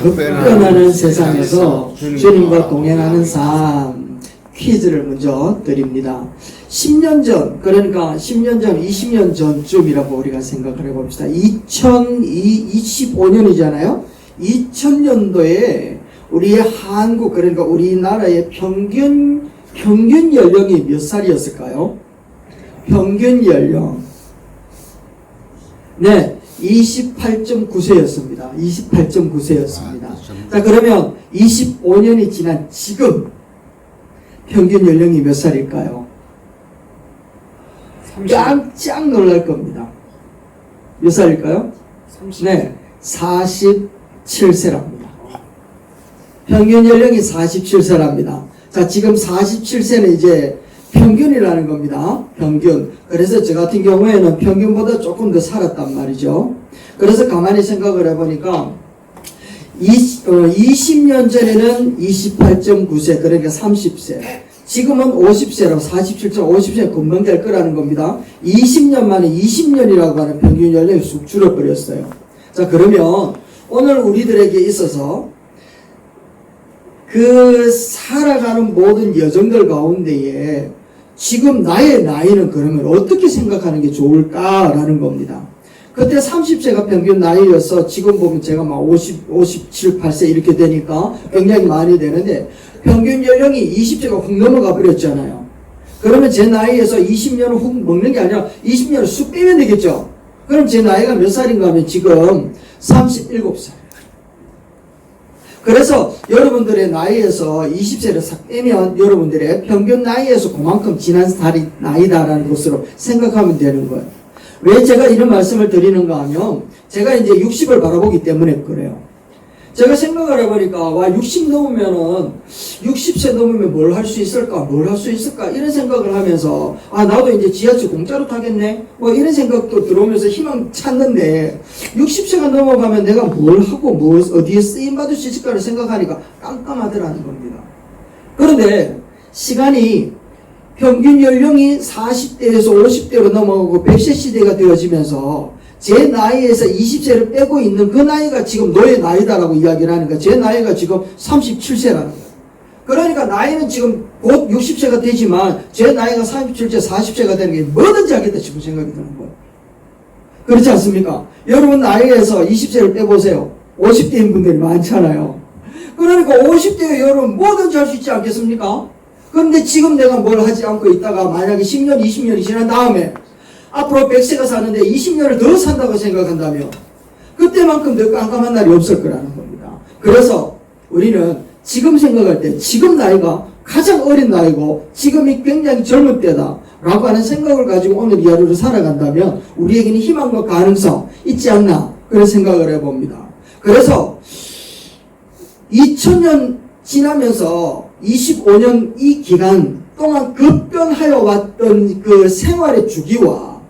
급변하는 세상에서 주님과 동행하는 삶 퀴즈를 먼저 드립니다. 10년 전, 그러니까 10년 전, 20년 전쯤이라고 우리가 생각을 해봅시다. 2025년이잖아요. 2000년도에 우리의 한국, 그러니까 우리나라의 평균 연령이 몇 살이었을까요? 평균 연령. 네, 28.9세였습니다. 28.9세였습니다. 자, 그러면 25년이 지난 지금 평균 연령이 몇 살일까요? 깜짝 놀랄 겁니다. 몇 살일까요? 30. 네, 47세랍니다. 평균 연령이 47세랍니다. 자, 지금 47세는 이제 평균이라는 겁니다. 평균. 그래서 저 같은 경우에는 평균보다 조금 더 살았단 말이죠. 그래서 가만히 생각을 해보니까 20년 전에는 28.9세, 그러니까 30세. 지금은 50세라고 47.50세 금방 될 거라는 겁니다. 20년 만에 20년이라고 하는 평균 연령이 쑥 줄어버렸어요. 자, 그러면 오늘 우리들에게 있어서 그 살아가는 모든 여정들 가운데에 지금 나의 나이는 그러면 어떻게 생각하는 게 좋을까라는 겁니다. 그때 30세가 평균 나이여서 지금 보면 제가 막 57, 8세 이렇게 되니까 굉장히 많이 되는데 평균 연령이 20세가 훅 넘어가 버렸잖아요. 그러면 제 나이에서 20년을 훅 먹는 게 아니라 20년을 쑥 빼면 되겠죠. 그럼 제 나이가 몇 살인가 하면 지금 37살. 그래서 여러분들의 나이에서 20세를 싹 빼면 여러분들의 평균 나이에서 그만큼 지난 살이 나이다라는 것으로 생각하면 되는 거예요. 왜 제가 이런 말씀을 드리는가 하면 제가 이제 60을 바라보기 때문에 그래요. 제가 생각을 해보니까 와 60 넘으면은 60세 넘으면 뭘 할 수 있을까 이런 생각을 하면서 아 나도 이제 지하철 공짜로 타겠네 뭐 이런 생각도 들어오면서 희망 찾는데 60세가 넘어가면 내가 뭘 하고 어디에 쓰임 받을 수 있을까를 생각하니까 깜깜하더라는 겁니다. 그런데 시간이 평균 연령이 40대에서 50대로 넘어가고 100세 시대가 되어지면서 제 나이에서 20세를 빼고 있는 그 나이가 지금 너의 나이다라고 이야기를 하니까 제 나이가 지금 37세라는 거예요. 그러니까 나이는 지금 곧 60세가 되지만 제 나이가 37세, 40세가 되는 게 뭐든지 하겠다 싶은 생각이 드는 거예요. 그렇지 않습니까? 여러분 나이에서 20세를 빼보세요. 50대인 분들이 많잖아요. 그러니까 50대에 여러분 뭐든지 할 수 있지 않겠습니까? 그런데 지금 내가 뭘 하지 않고 있다가 만약에 10년, 20년이 지난 다음에 앞으로 100세가 사는데 20년을 더 산다고 생각한다면 그때만큼 더 깜깜한 날이 없을 거라는 겁니다. 그래서 우리는 지금 생각할 때 지금 나이가 가장 어린 나이고 지금이 굉장히 젊은 때다 라고 하는 생각을 가지고 오늘 이 하루를 살아간다면 우리에게는 희망과 가능성 있지 않나 그런 생각을 해봅니다. 그래서 2000년 지나면서 25년 이 기간 동안 급변하여 왔던 그 생활의 주기와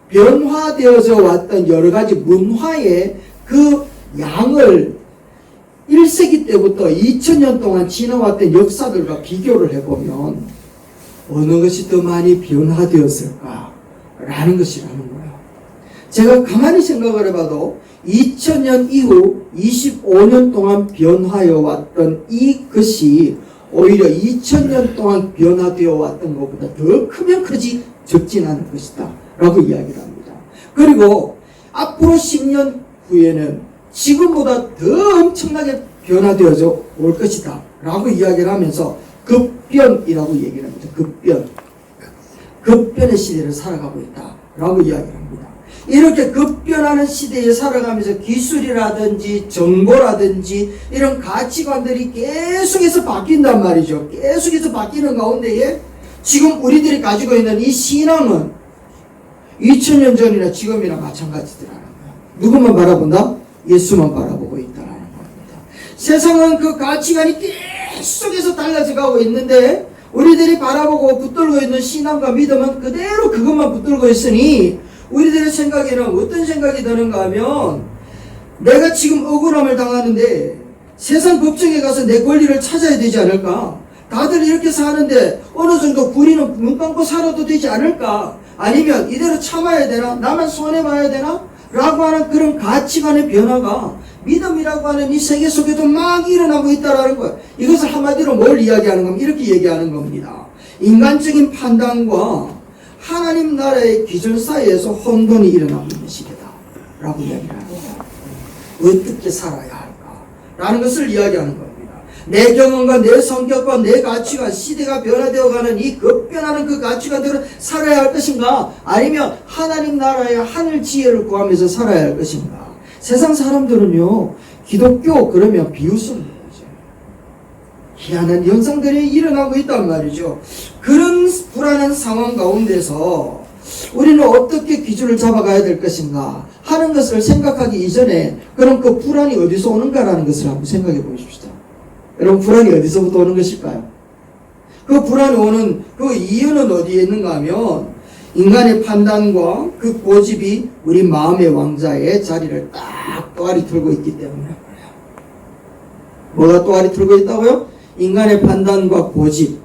변화되어져 왔던 여러 가지 문화의 그 양을 1세기 때부터 2000년 동안 지나왔던 역사들과 비교를 해보면 어느 것이 더 많이 변화되었을까? 라는 것이라는 거예요. 제가 가만히 생각을 해봐도 2000년 이후 25년 동안 변화해 왔던 이것이 오히려 2000년 동안 변화되어 왔던 것보다 더 크면 크지 적진 않을 것이다 라고 이야기를 합니다. 그리고 앞으로 10년 후에는 지금보다 더 엄청나게 변화되어져 올 것이다 라고 이야기를 하면서 급변이라고 얘기를 합니다. 급변의 시대를 살아가고 있다 라고 이야기를 합니다. 이렇게 급변하는 시대에 살아가면서 기술이라든지 정보라든지 이런 가치관들이 계속해서 바뀐단 말이죠. 계속해서 바뀌는 가운데에 지금 우리들이 가지고 있는 이 신앙은 2000년 전이나 지금이나 마찬가지더라는 거예요. 누구만 바라본다? 예수만 바라보고 있다는 겁니다. 세상은 그 가치관이 계속해서 달라져 가고 있는데 우리들이 바라보고 붙들고 있는 신앙과 믿음은 그대로 그것만 붙들고 있으니 우리들의 생각에는 어떤 생각이 드는가 하면 내가 지금 억울함을 당하는데 세상 법정에 가서 내 권리를 찾아야 되지 않을까? 다들 이렇게 사는데 어느 정도 구리는 눈 감고 살아도 되지 않을까? 아니면 이대로 참아야 되나? 나만 손해봐야 되나? 라고 하는 그런 가치관의 변화가 믿음이라고 하는 이 세계 속에도 막 일어나고 있다라는 거예요. 이것을 한마디로 뭘 이야기하는 겁니까? 이렇게 얘기하는 겁니다. 인간적인 판단과 하나님 나라의 기준 사이에서 혼돈이 일어나고 있는 시대다 라고 이야기를 하는 거예요. 어떻게 살아야 할까? 라는 것을 이야기하는 겁니다. 내 경험과 내 성격과 내 가치관, 시대가 변화되어가는 이 급변하는 그 가치관대로 살아야 할 것인가? 아니면 하나님 나라의 하늘 지혜를 구하면서 살아야 할 것인가? 세상 사람들은요, 기독교 그러면 비웃습니다. 희한한 현상들이 일어나고 있단 말이죠. 그런 불안한 상황 가운데서 우리는 어떻게 기준을 잡아가야 될 것인가 하는 것을 생각하기 이전에 그럼 그 불안이 어디서 오는가라는 것을 한번 생각해 보십시다. 여러분, 불안이 어디서부터 오는 것일까요? 그 불안이 오는 그 이유는 어디에 있는가 하면 인간의 판단과 그 고집이 우리 마음의 왕자의 자리를 딱 또아리 틀고 있기 때문에 그래요. 뭐가 또아리 틀고 있다고요? 인간의 판단과 고집,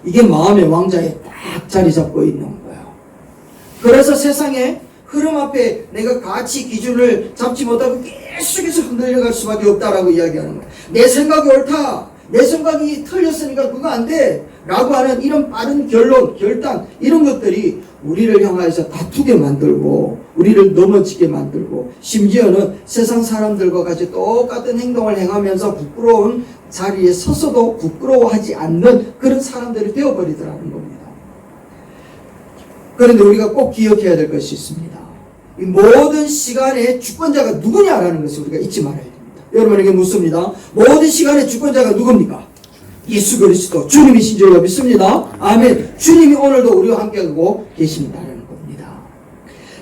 이게 마음의 왕자에 딱 자리 잡고 있는 거예요. 그래서 세상의 흐름 앞에 내가 가치 기준을 잡지 못하고 계속해서 흔들려갈 수밖에 없다라고 이야기하는 거예요. 내 생각이 옳다, 내 생각이 틀렸으니까 그거 안 돼 라고 하는 이런 빠른 결론, 결단, 이런 것들이 우리를 향하여서 다투게 만들고 우리를 넘어지게 만들고 심지어는 세상 사람들과 같이 똑같은 행동을 행하면서 부끄러운 자리에 서서도 부끄러워하지 않는 그런 사람들이 되어버리더라는 겁니다. 그런데 우리가 꼭 기억해야 될 것이 있습니다. 이 모든 시간의 주권자가 누구냐라는 것을 우리가 잊지 말아야 됩니다. 여러분에게 묻습니다. 모든 시간의 주권자가 누굽니까? 예수 그리스도 주님이신 줄 믿습니다. 아멘. 주님이 오늘도 우리와 함께하고 계신다는 겁니다.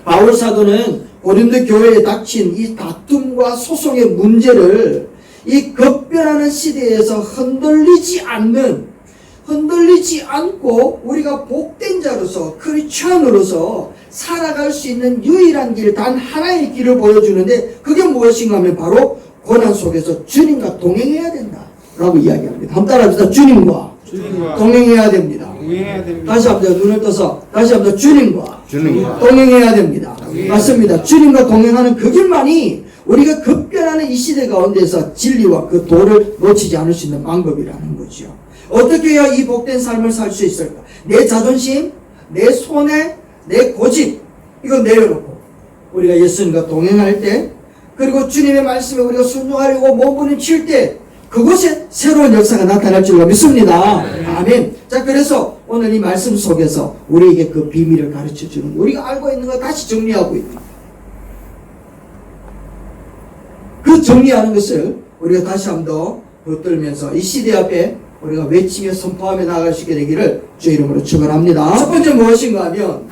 바울 사도는 고린도 교회에 닥친 이 다툼과 소송의 문제를 이 급변하는 시대에서 흔들리지 않고 우리가 복된 자로서 크리스천으로서 살아갈 수 있는 유일한 길, 단 하나의 길을 보여주는데 그게 무엇인가 하면 바로 고난 속에서 주님과 동행해야 된다 라고 이야기합니다. 한번 따라합시다. 주님과 동행해야 됩니다. 다시 한번 눈을 떠서 다시 한번 주님과 동행해야 됩니다. 맞습니다. 주님과 동행하는 그 길만이 우리가 급변하는 이 시대 가운데서 진리와 그 도를 놓치지 않을 수 있는 방법이라는 거죠. 어떻게 해야 이 복된 삶을 살 수 있을까? 내 자존심, 내 손해, 내 고집, 이거 내려놓고 우리가 예수님과 동행할 때, 그리고 주님의 말씀에 우리가 순종하려고 몸부림칠 때 그곳에 새로운 역사가 나타날 줄로 믿습니다. 아멘. 자, 그래서 오늘 이 말씀 속에서 우리에게 그 비밀을 가르쳐주는, 우리가 알고 있는 거 다시 정리하고 있는, 그 정리하는 것을 우리가 다시 한 번 더 붙들면서 이 시대 앞에 우리가 외치며 선포하며 나아갈 수 있게 되기를 주의 이름으로 축원합니다. 첫 번째 무엇인가 하면,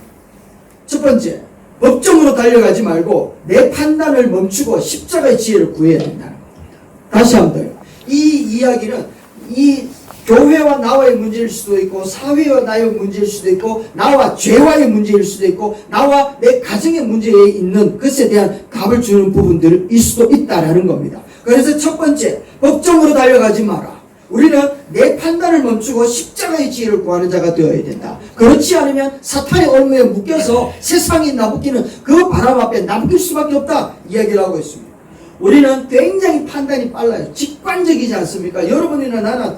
첫 번째, 법정으로 달려가지 말고 내 판단을 멈추고 십자가의 지혜를 구해야 된다는 겁니다. 다시 한 번 더요. 이 이야기는 이 교회와 나와의 문제일 수도 있고, 사회와 나의 문제일 수도 있고, 나와 죄와의 문제일 수도 있고, 나와 내 가정의 문제에 있는 것에 대한 답을 주는 부분들일 수도 있다라는 겁니다. 그래서 첫 번째, 법정으로 달려가지 마라. 우리는 내 판단을 멈추고 십자가의 지혜를 구하는 자가 되어야 된다. 그렇지 않으면 사탄의 올무에 묶여서 세상이 나부끼는 그 바람 앞에 나부낄 수밖에 없다 이야기를 하고 있습니다. 우리는 굉장히 판단이 빨라요. 직관적이지 않습니까? 여러분이나 나는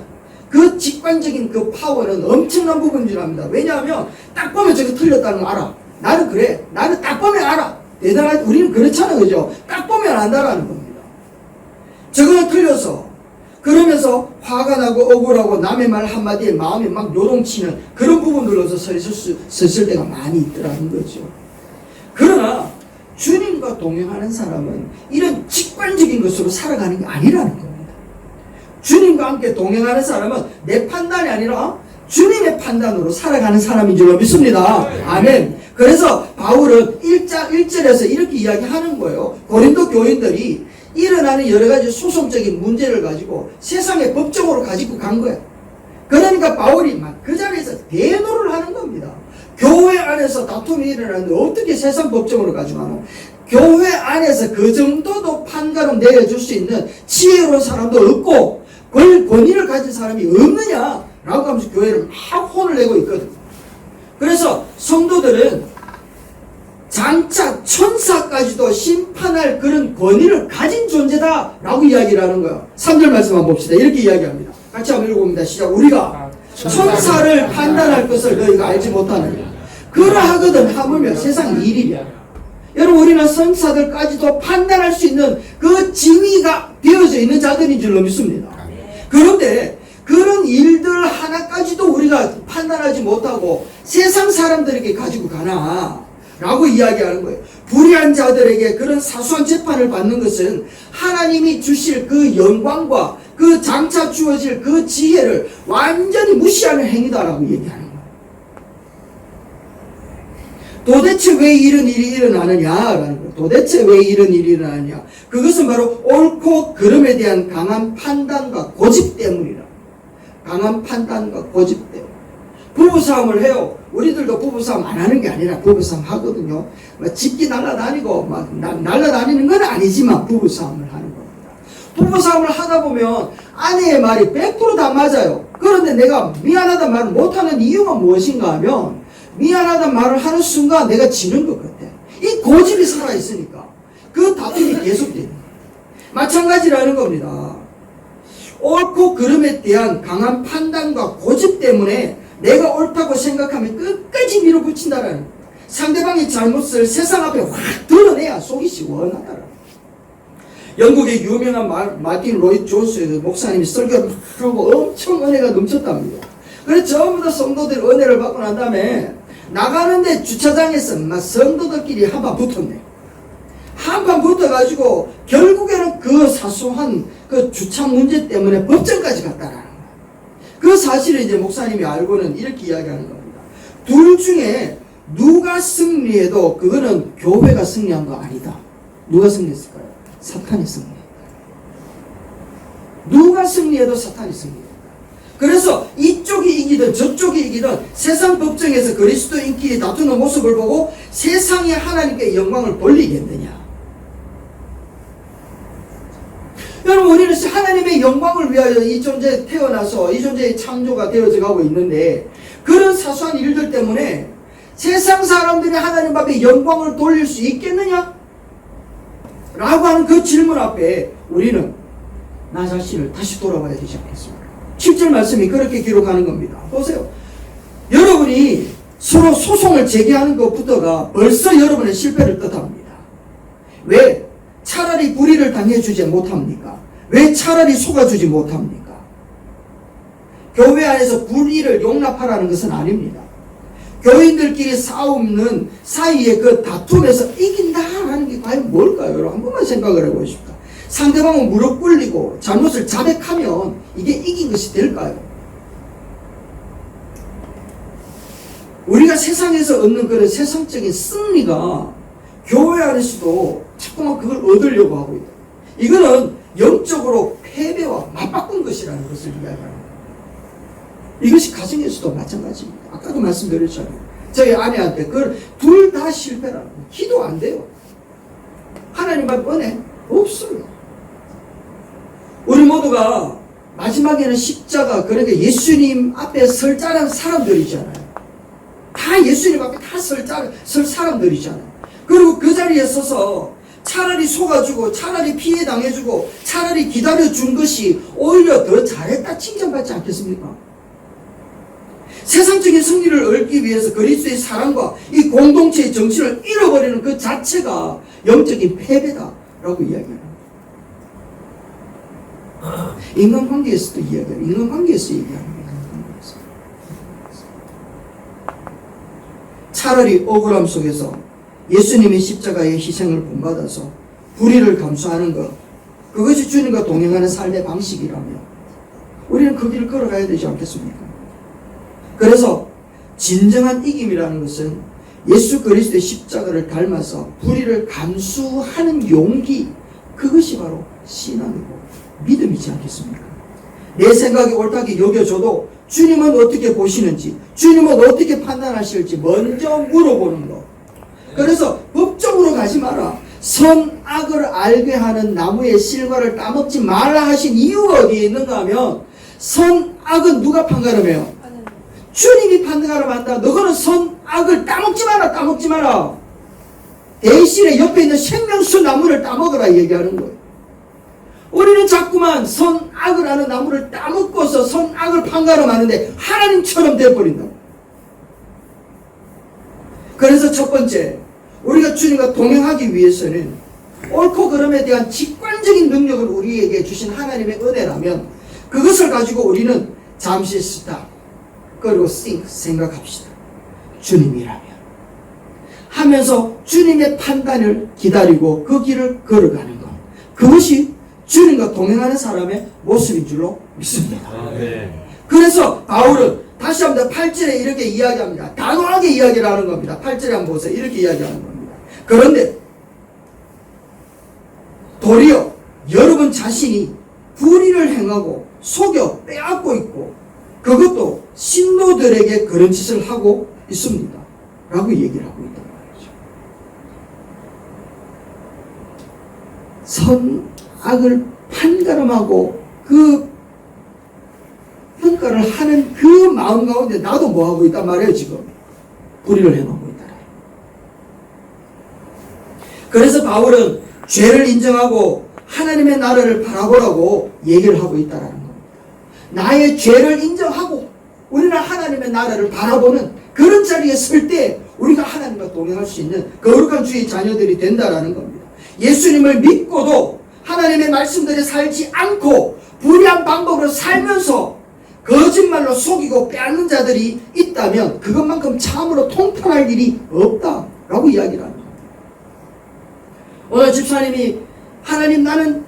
그 직관적인 그 파워는 엄청난 부분인 줄 압니다. 왜냐하면 딱 보면 저거 틀렸다는 거 알아. 나는 그래. 나는 딱 보면 알아. 대단하지. 우리는 그렇잖아요. 그죠? 딱 보면 안다라는 겁니다. 저거는 틀려서 그러면서 화가 나고 억울하고 남의 말 한마디에 마음이 막 요동치는 그런 부분들로서 서있을 때가 많이 있더라는 거죠. 그러나 주님과 동행하는 사람은 이런 직관적인 것으로 살아가는 게 아니라는 겁니다. 주님과 함께 동행하는 사람은 내 판단이 아니라 주님의 판단으로 살아가는 사람인 줄로 믿습니다. 아멘. 그래서 바울은 1절에서 이렇게 이야기하는 거예요. 고린도 교인들이 일어나는 여러 가지 소송적인 문제를 가지고 세상의 법정으로 가지고 간 거예요. 그러니까 바울이 막 그 자리에서 대노를 하는 겁니다. 교회 안에서 다툼이 일어나는데 어떻게 세상 법정으로 가지고 가노? 교회 안에서 그 정도도 판가름 내려줄 수 있는 지혜로운 사람도 없고 권위를 가진 사람이 없느냐라고 하면서 교회를 막 혼을 내고 있거든요. 그래서 성도들은 장차 천사까지도 심판할 그런 권위를 가진 존재다라고 이야기를 하는 거예요. 3절 말씀 한번 봅시다. 이렇게 이야기합니다. 같이 한번 읽어봅니다. 시작. 우리가 천사를 판단할 것을 너희가 알지 못하느냐. 그러하거든 하물며 세상 일이랴. 여러분, 우리는 천사들까지도 판단할 수 있는 그 지위가 되어져 있는 자들인 줄로 믿습니다. 그런데 그런 일들 하나까지도 우리가 판단하지 못하고 세상 사람들에게 가지고 가나 라고 이야기하는 거예요. 불의한 자들에게 그런 사소한 재판을 받는 것은 하나님이 주실 그 영광과 그 장차 주어질 그 지혜를 완전히 무시하는 행위다라고 얘기하는 거예요. 도대체 왜 이런 일이 일어나느냐라는 거예요. 도대체 왜 이런 일이 일어나느냐. 그것은 바로 옳고 그름에 대한 강한 판단과 고집 때문이라. 강한 판단과 고집 때문. 부부싸움을 해요. 우리들도 부부싸움 안 하는 게 아니라 부부싸움 하거든요. 집기 날라다니고 날라다니는 건 아니지만 부부싸움을 하는 겁니다. 부부싸움을 하다 보면 아내의 말이 100% 다 맞아요. 그런데 내가 미안하다는 말을 못하는 이유가 무엇인가 하면 미안하다는 말을 하는 순간 내가 지는 것 같아. 이 고집이 살아있으니까 그 다툼이 계속되는 거예요. 마찬가지라는 겁니다. 옳고 그름에 대한 강한 판단과 고집 때문에 내가 옳다고 생각하면 끝까지 밀어붙인다라는 거예요. 상대방의 잘못을 세상 앞에 확 드러내야 속이 시원하다라는 거예요. 영국의 유명한 마틴 로이드 존스 목사님이 설교를 하고 엄청 은혜가 넘쳤답니다. 그래서 전부 다 성도들 은혜를 받고 난 다음에 나가는데 주차장에서 막 성도들끼리 한판 붙었네. 한판 붙어가지고 결국에는 그 사소한 그 주차 문제 때문에 법정까지 갔다라는 거예요. 그 사실을 이제 목사님이 알고는 이렇게 이야기하는 겁니다. 둘 중에 누가 승리해도 그거는 교회가 승리한 거 아니다. 누가 승리했을까요? 사탄이 승리했다. 누가 승리해도 사탄이 승리했다. 그래서 이쪽이 이기든 저쪽이 이기든 세상 법정에서 그리스도인끼리 다투는 모습을 보고 세상에 하나님께 영광을 돌리겠느냐. 여러분, 우리는 하나님의 영광을 위하여 이 존재에 태어나서 이 존재의 창조가 되어져 가고 있는데 그런 사소한 일들 때문에 세상 사람들이 하나님 앞에 영광을 돌릴 수 있겠느냐? 라고 하는 그 질문 앞에 우리는 나 자신을 다시 돌아봐야 되지 않겠습니까? 7절 말씀이 그렇게 기록하는 겁니다. 보세요. 여러분이 서로 소송을 제기하는 것부터가 벌써 여러분의 실패를 뜻합니다. 왜? 차라리 불의를 당해주지 못합니까? 왜 차라리 속아주지 못합니까? 교회 안에서 불의를 용납하라는 것은 아닙니다. 교인들끼리 싸우는 사이에 그 다툼에서 이긴다라는 게 과연 뭘까요? 여러분 한 번만 생각을 해보십시오. 상대방은 무릎 꿇리고 잘못을 자백하면 이게 이긴 것이 될까요? 우리가 세상에서 얻는 그런 세상적인 승리가 교회 안에서도 자꾸만 그걸 얻으려고 하고 있다. 이거는 영적으로 패배와 맞바꾼 것이라는 것을 이야기합니다. 이것이 가정에서도 마찬가지입니다. 아까도 말씀드렸잖아요. 저희 아내한테 그걸 둘 다 실패라는 거예요. 기도 안 돼요. 하나님 앞 은혜 없어요. 우리 모두가 마지막에는 십자가, 그러니까 예수님 앞에 설 자는 사람들이잖아요. 다 예수님 앞에 다 설 사람들이잖아요. 그리고 그 자리에 서서 차라리 속아주고 차라리 피해 당해주고 차라리 기다려준 것이 오히려 더 잘했다 칭찬받지 않겠습니까? 세상적인 승리를 얻기 위해서 그리스도의 사랑과 이 공동체의 정신을 잃어버리는 그 자체가 영적인 패배다라고 이야기합니다. 인간관계에서도 이야기해요. 인간관계에서 얘기합니다. 차라리 억울함 속에서 예수님의 십자가의 희생을 본받아서 불의를 감수하는 것, 그것이 주님과 동행하는 삶의 방식이라면 우리는 그 길을 걸어가야 되지 않겠습니까? 그래서 진정한 이김이라는 것은 예수 그리스도의 십자가를 닮아서 불의를 감수하는 용기, 그것이 바로 신앙이고 믿음이지 않겠습니까? 내 생각이 옳다고 여겨져도 주님은 어떻게 보시는지, 주님은 어떻게 판단하실지 먼저 물어보는 것. 그래서 법적으로 가지 마라. 선악을 알게 하는 나무의 실과를 따먹지 말라 하신 이유가 어디에 있는가 하면 선악은 누가 판가름해요? 주님이 판가름한다. 너거는 선악을 따먹지 마라. 따먹지 마라. 대신에 옆에 있는 생명수 나무를 따먹으라 얘기하는 거예요. 우리는 자꾸만 선악을 하는 나무를 따먹고서 선악을 판가름하는데 하나님처럼 되어버린다. 그래서 첫 번째, 우리가 주님과 동행하기 위해서는 옳고 그름에 대한 직관적인 능력을 우리에게 주신 하나님의 은혜라면 그것을 가지고 우리는 잠시 스탑, 그리고 생각합시다. 주님이라면 하면서 주님의 판단을 기다리고 그 길을 걸어가는 것, 그것이 주님과 동행하는 사람의 모습인 줄로 믿습니다. 그래서 바울은 다시 한번 8절에 이렇게 이야기합니다. 단호하게 이야기를 하는 겁니다. 8절에 한번 보세요. 이렇게 이야기하는 겁니다. 그런데 도리어 여러분 자신이 불의를 행하고 속여 빼앗고 있고 그것도 신도들에게 그런 짓을 하고 있습니다. 라고 얘기를 하고 있단 말이죠. 선악을 판가름하고 그 평가를 하는 그 마음 가운데 나도 뭐하고 있단 말이에요. 지금 불의를 행하고 있다. 그래서 바울은 죄를 인정하고 하나님의 나라를 바라보라고 얘기를 하고 있다는 겁니다. 나의 죄를 인정하고 우리는 하나님의 나라를 바라보는 그런 자리에 설 때 우리가 하나님과 동행할 수 있는 거룩한 주의 자녀들이 된다는 겁니다. 예수님을 믿고도 하나님의 말씀대로 살지 않고 불의한 방법으로 살면서 거짓말로 속이고 빼앗는 자들이 있다면 그것만큼 참으로 통탄할 일이 없다라고 이야기를 합니다. 오늘 집사님이 하나님 나는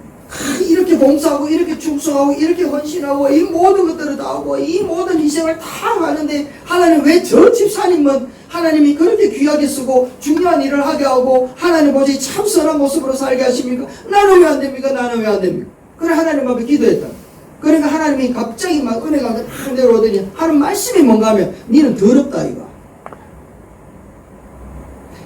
이렇게 봉사하고 이렇게 충성하고 이렇게 헌신하고 이 모든 것들을 다 하고 이 모든 희생을 다 하는데 하나님 왜 저 집사님은 하나님이 그렇게 귀하게 쓰고 중요한 일을 하게 하고 하나님 보지 참 선한 모습으로 살게 하십니까? 나는 왜 안 됩니까? 나는 왜 안 됩니까? 그래 하나님 앞에 기도했다. 그러니까 하나님이 갑자기 막 은혜가 막 내려오더니 하는 말씀이 뭔가 하면 니는 더럽다 이거.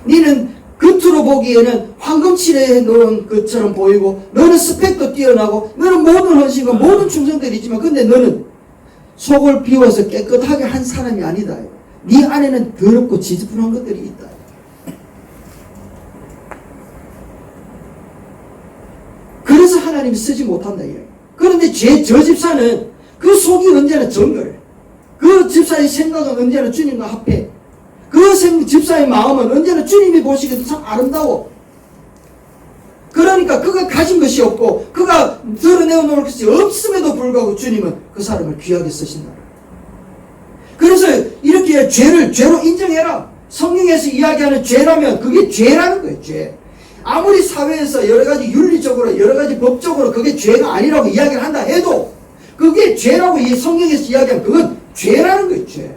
니는 겉으로 보기에는 황금칠에 놓은 것처럼 보이고 너는 스펙도 뛰어나고 너는 모든 헌신과 모든 충성들이 있지만 근데 너는 속을 비워서 깨끗하게 한 사람이 아니다. 네 안에는 더럽고 지저분한 것들이 있다. 그래서 하나님이 쓰지 못한다. 그런데 저 집사는 그 속이 언제나 정결해. 그 집사의 생각은 언제나 주님과 합해. 그 집사의 마음은 언제나 주님이 보시기에도 참 아름다워. 그러니까 그가 가진 것이 없고 그가 드러내놓을 것이 없음에도 불구하고 주님은 그 사람을 귀하게 쓰신다. 그래서 이렇게 죄를 죄로 인정해라. 성경에서 이야기하는 죄라면 그게 죄라는 거예요. 죄. 아무리 사회에서 여러가지 윤리적으로 여러가지 법적으로 그게 죄가 아니라고 이야기를 한다 해도 그게 죄라고 이 성경에서 이야기하면 그건 죄라는 거예요. 죄.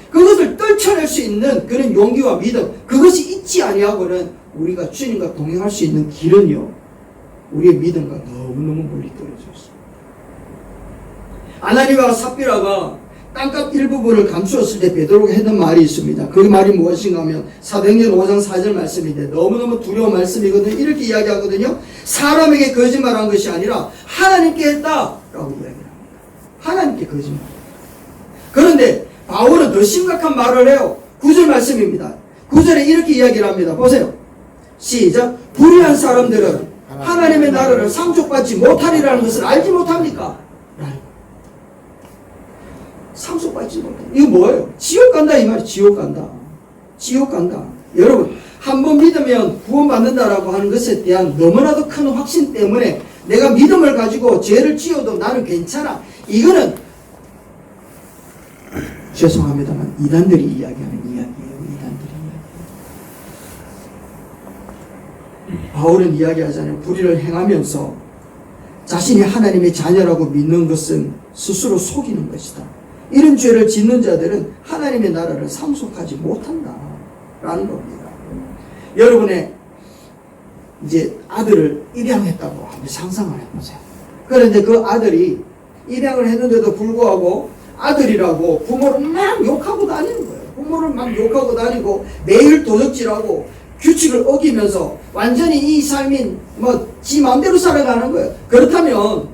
그것을 떨쳐낼 수 있는 그런 용기와 믿음, 그것이 있지 아니하고는 우리가 주님과 동행할 수 있는 길은요, 우리의 믿음과 너무너무 멀리 떨어져 있습니다. 아나니와 삽비라가 땅값 일부분을 감추었을 때 베드로가 했던 말이 있습니다. 그 말이 무엇인가 하면 사도행전 5장 4절 말씀인데 너무너무 두려운 말씀이거든요. 이렇게 이야기하거든요. 사람에게 거짓말한 것이 아니라 하나님께 했다라고 이야기합니다. 하나님께 거짓말. 그런데 바울은 더 심각한 말을 해요. 9절 말씀입니다. 9절에 이렇게 이야기를 합니다. 보세요. 시작. 불의한 사람들은 하나님의 나라를 상속받지 못하리라는 것을 알지 못합니까? 상속받지 못해. 이거 뭐예요? 지옥 간다 이 말이에요. 지옥 간다. 지옥 간다. 여러분 한 번 믿으면 구원받는다라고 하는 것에 대한 너무나도 큰 확신 때문에 내가 믿음을 가지고 죄를 지어도 나는 괜찮아. 이거는 죄송합니다만 이단들이 이야기하는 이야기예요. 이단들이 이야기. 바울은 이야기하잖아요. 불의를 행하면서 자신이 하나님의 자녀라고 믿는 것은 스스로 속이는 것이다. 이런 죄를 짓는 자들은 하나님의 나라를 상속하지 못한다 라는 겁니다. 여러분의 이제 아들을 입양했다고 한번 상상을 해보세요. 그런데 그 아들이 입양을 했는데도 불구하고 아들이라고 부모를 막 욕하고 다니는 거예요. 부모를 막 욕하고 다니고 매일 도적질하고 규칙을 어기면서 완전히 이 삶이 지 마음대로 살아가는 거예요. 그렇다면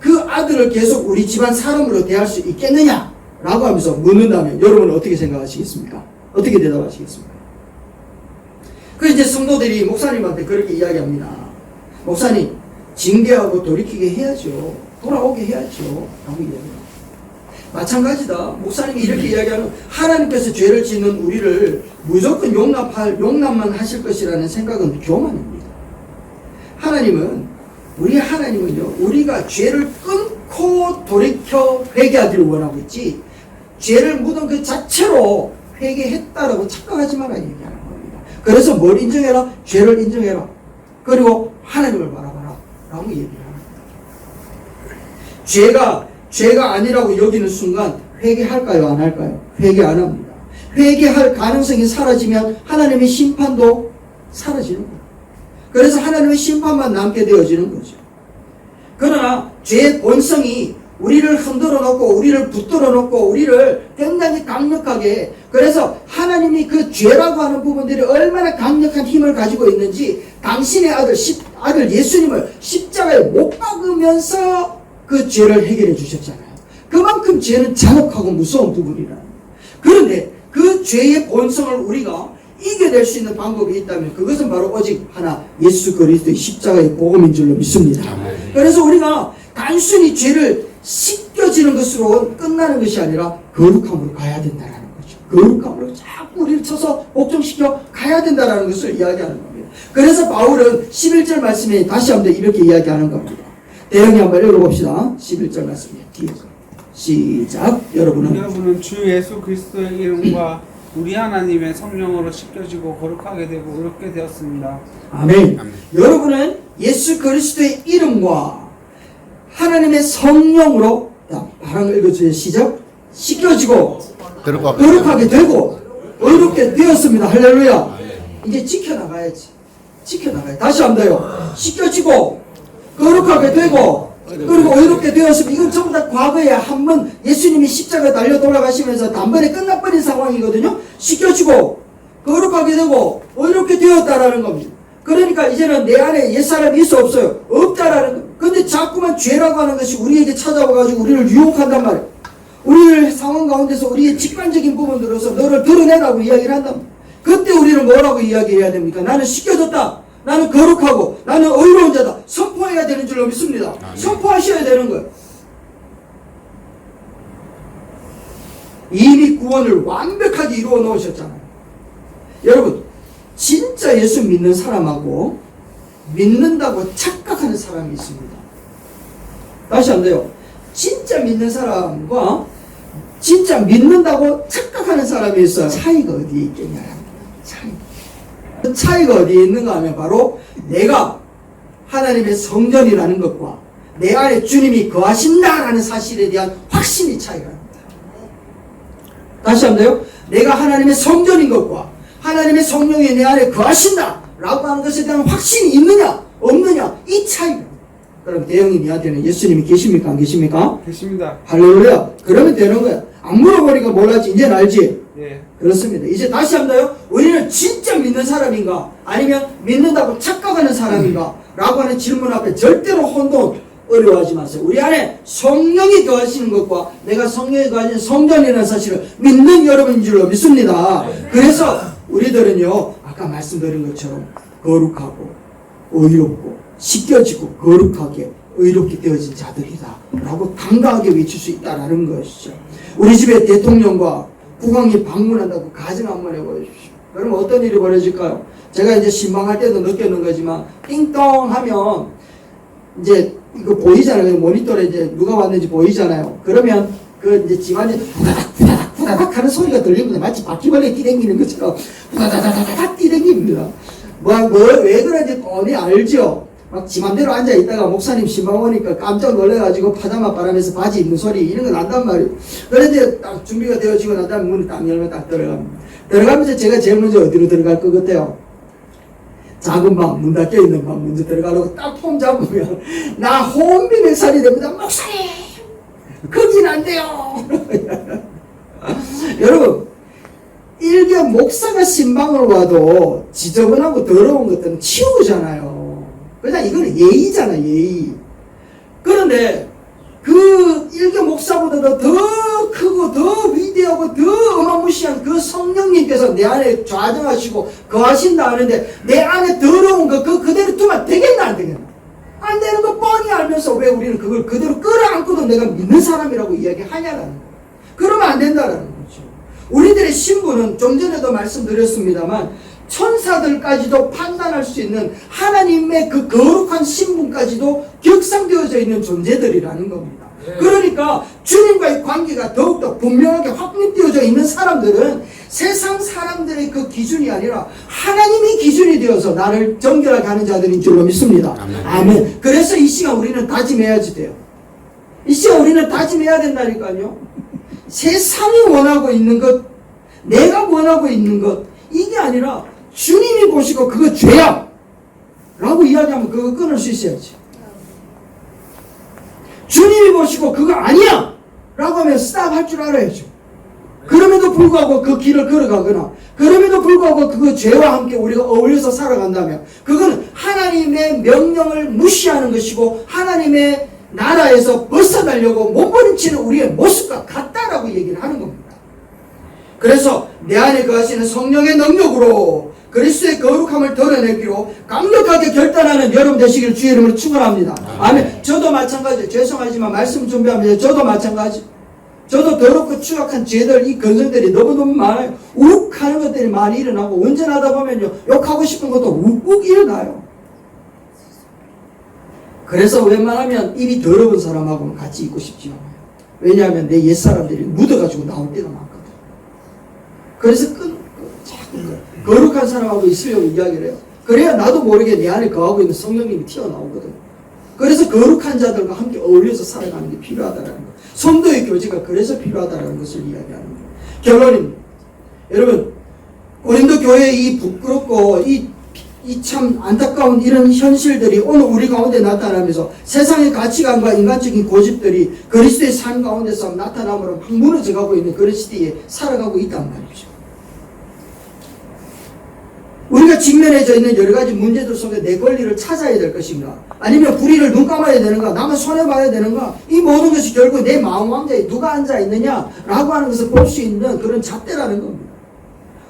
그 아들을 계속 우리 집안 사람으로 대할 수 있겠느냐? 라고 하면서 묻는다면 여러분은 어떻게 생각하시겠습니까? 어떻게 대답하시겠습니까? 그 이제 성도들이 목사님한테 그렇게 이야기합니다. 목사님, 징계하고 돌이키게 해야죠. 돌아오게 해야죠. 라고 이야기합니다. 마찬가지다. 목사님이 이렇게 이야기하는, 하나님께서 죄를 짓는 우리를 무조건 용납만 하실 것이라는 생각은 교만입니다. 우리 하나님은요, 우리가 죄를 끊고 돌이켜 회개하기를 원하고 있지, 죄를 묻은 그 자체로 회개했다라고 착각하지 마라 얘기하는 겁니다. 그래서 뭘 인정해라? 죄를 인정해라. 그리고 하나님을 바라봐라. 라고 얘기를 합니다. 죄가 아니라고 여기는 순간 회개할까요? 안 할까요? 회개 안 합니다. 회개할 가능성이 사라지면 하나님의 심판도 사라지는 거예요. 그래서 하나님의 심판만 남게 되어지는 거죠. 그러나 죄의 본성이 우리를 흔들어 놓고 우리를 붙들어 놓고 우리를 굉장히 강력하게, 그래서 하나님이 그 죄라고 하는 부분들이 얼마나 강력한 힘을 가지고 있는지 당신의 아들 예수님을 십자가에 못 박으면서 그 죄를 해결해 주셨잖아요. 그만큼 죄는 잔혹하고 무서운 부분이라는 거예요. 그런데 그 죄의 본성을 우리가 이겨낼 수 있는 방법이 있다면 그것은 바로 오직 하나, 예수 그리스도의 십자가의 복음인 줄로 믿습니다. 그래서 우리가 단순히 죄를 씻겨지는 것으로 끝나는 것이 아니라 거룩함으로 가야 된다는 거죠. 거룩함으로 자꾸 우리를 쳐서 복종시켜 가야 된다는 것을 이야기하는 겁니다. 그래서 바울은 11절 말씀에 다시 한번 이렇게 이야기하는 겁니다. 대형이 한번 읽어봅시다. 11절 말씀이에요. 뒤에서 시작. 여러분은 주 예수 그리스도의 이름과 우리 하나님의 성령으로 씻겨지고 거룩하게 되고 의롭게 되었습니다. 아멘. 여러분은 예수 그리스도의 이름과 하나님의 성령으로, 바로 읽어주세요. 시작. 씻겨지고 거룩하게 되고 의롭게 되었습니다. 할렐루야. 이제 지켜나가야지. 다시 한번요. 씻겨지고 거룩하게 되고 그리고 의롭게 되었으면, 이건 전부 다 과거에 한 번 예수님이 십자가에 달려 돌아가시면서 단번에 끝나버린 상황이거든요. 씻겨지고 거룩하게 되고 의롭게 되었다라는 겁니다. 그러니까 이제는 내 안에 옛사람이 있어 없어요? 없다라는 겁니다. 근데 자꾸만 죄라고 하는 것이 우리에게 찾아와가지고 우리를 유혹한단 말이에요. 우리를 상황 가운데서 우리의 직관적인 부분들로서 너를 드러내라고 이야기를 한단 말이에요. 그때 우리는 뭐라고 이야기해야 됩니까? 나는 씻겨졌다. 나는 거룩하고 나는 의로운 자다. 선포해야 되는 줄로 믿습니다. 선포하셔야 되는 거예요. 이미 구원을 완벽하게 이루어 놓으셨잖아요. 여러분, 진짜 예수 믿는 사람하고 믿는다고 착각하는 사람이 있습니다. 다시 한번요. 진짜 믿는 사람과 진짜 믿는다고 착각하는 사람이 있어요. 차이가 어디에 있겠냐. 차이가 어디에 있는가 하면 바로 내가 하나님의 성전이라는 것과 내 안에 주님이 거하신다라는 사실에 대한 확신이 차이가 납니다. 다시 한번요. 내가 하나님의 성전인 것과 하나님의 성령이 내 안에 거하신다라고 하는 것에 대한 확신이 있느냐 없느냐, 이 차이가. 그럼 대형님한테는 예수님이 계십니까 안 계십니까? 계십니다. 할렐루야. 그러면 되는 거야. 안 물어보니까 몰랐지. 이제는 알지? 예. 그렇습니다. 이제 다시 한번요. 우리는 진짜 믿는 사람인가 아니면 믿는다고 착각하는 사람인가 라고 하는 질문 앞에 절대로 혼돈 어려워하지 마세요. 우리 안에 성령이 거하시는 것과 내가 성령이 거하시는 성전이라는 사실을 믿는 여러분인 줄로 믿습니다. 그래서 우리들은요, 아까 말씀드린 것처럼 거룩하고 의롭고 씻겨지고 거룩하게 의롭게 되어진 자들이다 라고 당당하게 외칠 수 있다라는 것이죠. 우리 집에 대통령과 국왕이 방문한다고 가정 한번 해보십시오. 그러면 어떤 일이 벌어질까요? 제가 이제 신방할 때도 느꼈는 거지만 띵동 하면 이제 이거 보이잖아요. 모니터에 이제 누가 왔는지 보이잖아요. 그러면 그 이제 집안에 후다닥 하는 소리가 들리거든요. 마치 바퀴벌레 뛰댕기는 것처럼 후다닥 뛰댕깁니다. 왜 그런지 뻔히 알죠. 막 지 맘대로 앉아있다가 목사님 신방 오니까 깜짝 놀래가지고 파자마 바람에서 바지 입는 소리 이런 거 난단 말이에요. 그런데 딱 준비가 되어지고 난 다음에 문을 딱 열면 딱 들어갑니다. 들어가면서 제가 제일 먼저 어디로 들어갈 것 같아요? 작은 방, 문 닫혀있는 방 먼저 들어가려고 딱 폼 잡으면 나 혼비백산이 됩니다. 목사님! 거긴 안 돼요! 여러분, 일개 목사가 신방을 와도 지저분하고 더러운 것들은 치우잖아요. 그냥 이거는 예의잖아, 예의. 그런데 그 일개 목사보다도 더 크고 크시고 더 위대하고 더 어마무시한 그 성령님께서 내 안에 좌정하시고 거하신다 하는데 내 안에 더러운 거 그거 그대로 두면 되겠나 안 되겠나? 안 되는 거 뻔히 알면서 왜 우리는 그걸 그대로 끌어안고도 내가 믿는 사람이라고 이야기하냐라는 거예요. 그러면 안 된다라는 거죠. 우리들의 신분은 좀 전에도 말씀드렸습니다만 천사들까지도 판단할 수 있는 하나님의 그 거룩한 신분까지도 격상되어져 있는 존재들이라는 겁니다. 그러니까 주님과의 관계가 더욱더 분명하게 확립되어져 있는 사람들은 세상 사람들의 그 기준이 아니라 하나님이 기준이 되어서 나를 정결하게 하는 자들인 줄로 믿습니다. 아멘. 그래서 이 시간 우리는 다짐해야지 돼요. 이 시간 우리는 다짐해야 된다니까요. 세상이 원하고 있는 것, 내가 원하고 있는 것, 이게 아니라 주님이 보시고 그거 죄야 라고 이야기하면 그거 끊을 수 있어야지. 주님이 보시고 그거 아니야 라고 하면 스탑 할 줄 알아야죠. 그럼에도 불구하고 그 길을 걸어가거나 그럼에도 불구하고 그 죄와 함께 우리가 어울려서 살아간다면 그건 하나님의 명령을 무시하는 것이고 하나님의 나라에서 벗어나려고 몸부림치는 우리의 모습과 같다라고 얘기를 하는 겁니다. 그래서 내 안에 거하시는 성령의 능력으로 그리스도의 거룩함을 드러내기로 강력하게 결단하는 여러분 되시기를 주의 이름으로 축원합니다. 아멘. 저도 마찬가지. 죄송하지만 말씀 준비합니다. 저도 마찬가지. 저도 더럽고 추악한 죄들, 이 근성들이 너무너무 많아요. 욱 하는 것들이 많이 일어나고 운전하다 보면요 욕하고 싶은 것도 욱욱 일어나요. 그래서 웬만하면 입이 더러운 사람하고는 같이 있고 싶지 않아요. 왜냐하면 내 옛사람들이 묻어가지고 나올 때가 많거든. 그래서 자꾸 거룩한 사람하고 있으려고 이야기를 해요. 그래야 나도 모르게 내 안에 거하고 있는 성령님이 튀어나오거든. 그래서 거룩한 자들과 함께 어울려서 살아가는 게 필요하다는 거예요. 성도의 교제가 그래서 필요하다는 것을 이야기하는 거예요. 결론입니다. 여러분, 고린도 교회의 이 부끄럽고 이 참 안타까운 이런 현실들이 오늘 우리 가운데 나타나면서 세상의 가치관과 인간적인 고집들이 그리스도의 삶 가운데서 나타남으로 막 무너져가고 있는 그런 시대에 살아가고 있단 말이죠. 우리가 직면해져 있는 여러 가지 문제들 속에 내 권리를 찾아야 될 것인가? 아니면 불의를 눈 감아야 되는가? 남을 손해봐야 되는가? 이 모든 것이 결국 내 마음 왕자에 누가 앉아있느냐라고 하는 것을 볼 수 있는 그런 잣대라는 겁니다.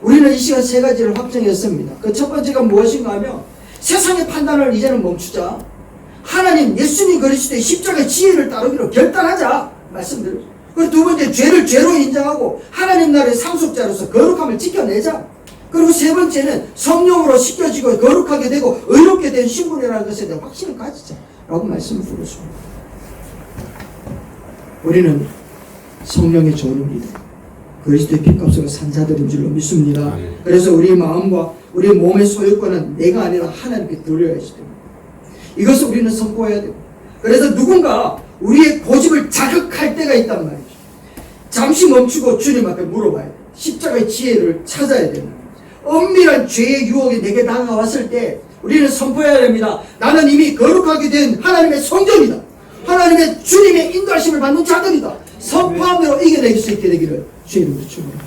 우리는 이 시간 세 가지를 확정했습니다. 그 첫 번째가 무엇인가 하면 세상의 판단을 이제는 멈추자. 하나님 예수님 그리스도의 십자가의 지혜를 따르기로 결단하자 말씀드렸습니다. 그리고 두 번째 죄를 죄로 인정하고 하나님 나라의 상속자로서 거룩함을 지켜내자. 그리고 세 번째는 성령으로 씻겨지고 거룩하게 되고 의롭게 된 신분이라는 것에 대한 확신을 가지자 라고 말씀을 드렸습니다. 우리는 성령의 조언입니다. 그리스도의 핏값으로 산 자들인 줄로 믿습니다. 그래서 우리의 마음과 우리의 몸의 소유권은 내가 아니라 하나님께 드려야지 됩니다. 이것을 우리는 선포해야 됩니다. 그래서 누군가 우리의 고집을 자극할 때가 있단 말이죠. 잠시 멈추고 주님 앞에 물어봐야 돼요. 십자가의 지혜를 찾아야 됩니다. 엄밀한 죄의 유혹이 내게 다가왔을 때 우리는 선포해야 됩니다. 나는 이미 거룩하게 된 하나님의 성전이다. 하나님의 주님의 인도하심을 받는 자들이다. 선포함으로 이겨낼 수 있게 되기를 주의 이름으로 축원합니다.